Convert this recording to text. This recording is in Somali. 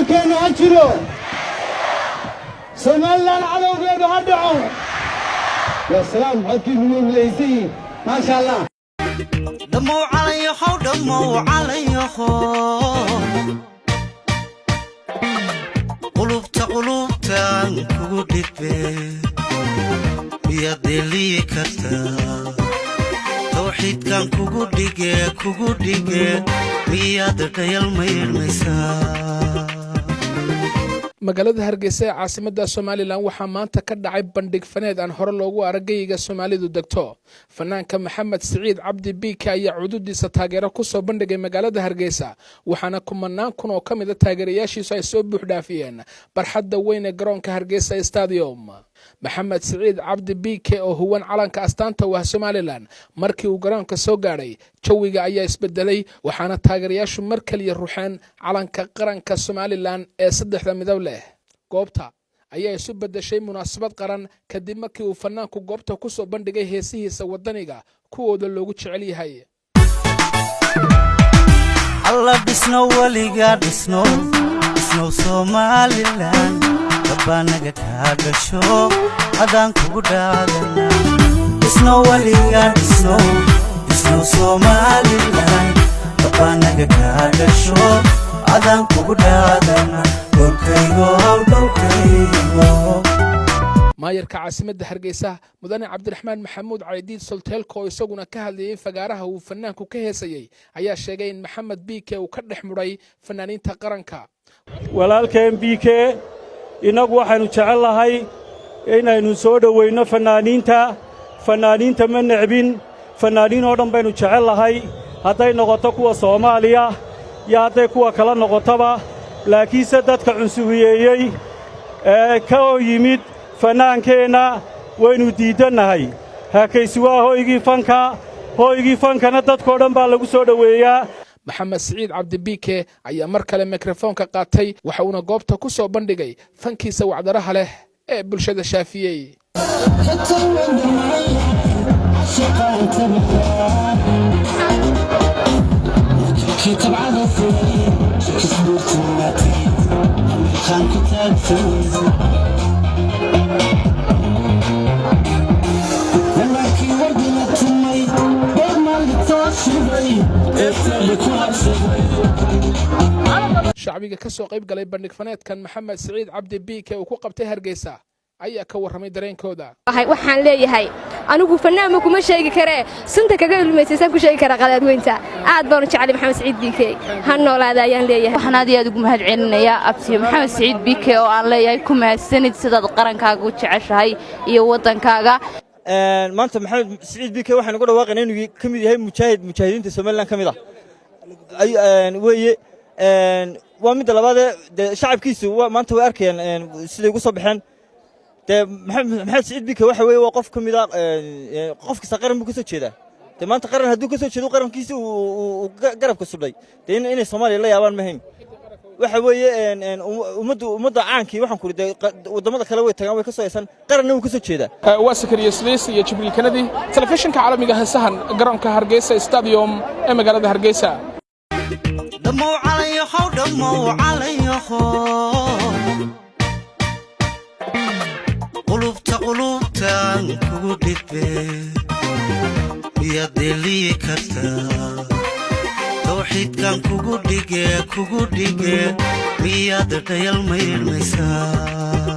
calankeenu ha jiro somalilan cadowgeedu ha dhaco ya salaam codkiinu weylaysiin maasha allah dhamow calayaho qulubtaan kugu dhigbe miyaad dheeliyi kartaa tawxiidkan kugu dhige miyaad dhayal mayrmaysaa magaalada Hargeysa ee caasimadda Soomaaliland waxaa maanta ka dhacay bandhig faneed aan hore loogu aragayga Soomaalidu degto fanaanka Maxamed Saciid Cabdi Biike ayaa cududiisa taageero ku soo bandhigay magaalada Hargeysa waxaana kumanaan kun oo kamid ah taageerayaashiisu ay soo buux dhaafiyeen barxadda weyn ee garoonka Hargeysa Stadium Maxamed Saciid Cabdi Biike oo huwan calanka astaanta waa Soomaaliland markii uu garoonka soo gaaray jawiga ayaa isbedelay waxaana taageerayaashu mar kaliya ruuxeen calanka qaranka Soomaaliland ee saddexda midab leh goobta ayaa isu bedeshay munaasabad qaran kadib markii uu fanaanku goobta ku soo bandhigay heesihiisa wadaniga kuwooda loogu jecel yahay alla dhisno waliga dhisno Soomaaliland dabanaga ka gasho adaan kugu dhaadana dhisno waliga dhisno Soomaaliland dabanaga ka gasho adaan kugu dhaadana dhulkaygo maayarka caasimadda Hargeysa mudane Cabdiraxmaan Maxamuud Caydiid Solteelko isaguna ka hadlayay fagaaraha uu fanaanku ka heesayay ayaa sheegay in Maxamed Biike uu ka dhex muray fanaaniinta qaranka walaalkeen Biike inagu waxaanu jecelahay inaynu soo dhaweyno fanaaniinta ma necbin fanaaniin oo dhan baynu jecelahay hadday noqoto kuwa Soomaaliya iyo hadday kuwa kala noqotaba laakiinse dadka cunsubiyeeyay ee ka yimid fanaankeenna waynu diidanahay hakaysi waa hooygii fankana dadkoo dhan baa lagu soo dhoweeyaa Maxamed Saciid Cabdi Biike ayaa mar kale mikrofoonka qaatay waxa uuna goobta ku soo bandhigay fankiisa wacdaraha leh ee bulshada shaafiyay shacbiga ka soo qayb galay bandhig faneedkan Maxamed Saciid Cabdi Biike oo ku qabtay Hargeysa ayaa ka warramay dareenkooda waxaan leeyahay anigu fanaan ma kuma sheegi karee sunta kaga ilmaysan ku sheegi kara qadaadweynta aad baan u jeclay Maxamed Saciid Biike han noolaada ayaan leeyahay waxaan aad iyo aad ugu mahad celinayaa abti Maxamed Saciid Biike oo aan leeyahay ku mahadsanid sidaad qarankaaga u jeceshahay iyo wadankaaga maanta Maxamed Saciid Biike waxaan ugu dhawaaqaynaa inuu ka mid yahay mujaahidiinta Soomaaliland ka mid ah weeye waa mid labaad shacabkiisu maanta way arkayaan siday ugu soo baxeen Maxamed Saciid Biike waxa weeye waa qof ka mid ah qofka qaran buu ka soo jeedaa maanta qaran hadduu ka soo jeedo qarankiisa uu garabka sudhay inay Soomaaliya la yaabaan mahayn waxa weeye ummadda caankii waxaan ku riday wadamada kale way tagaan way ka soo aysan qaranna uu ka soo jeedaa waa Sakariya Sliis iyo Jibril Kanadi telefishinka caalamiga heesahan garoonka Hargeysa Stadium ee magaalada Hargeysa dhamow calayaho qulubtaan kugu dhigbe miyaad dheeliyi kartaa tawxiidkan kugu dhige miyaad dhayal mayrmaysaa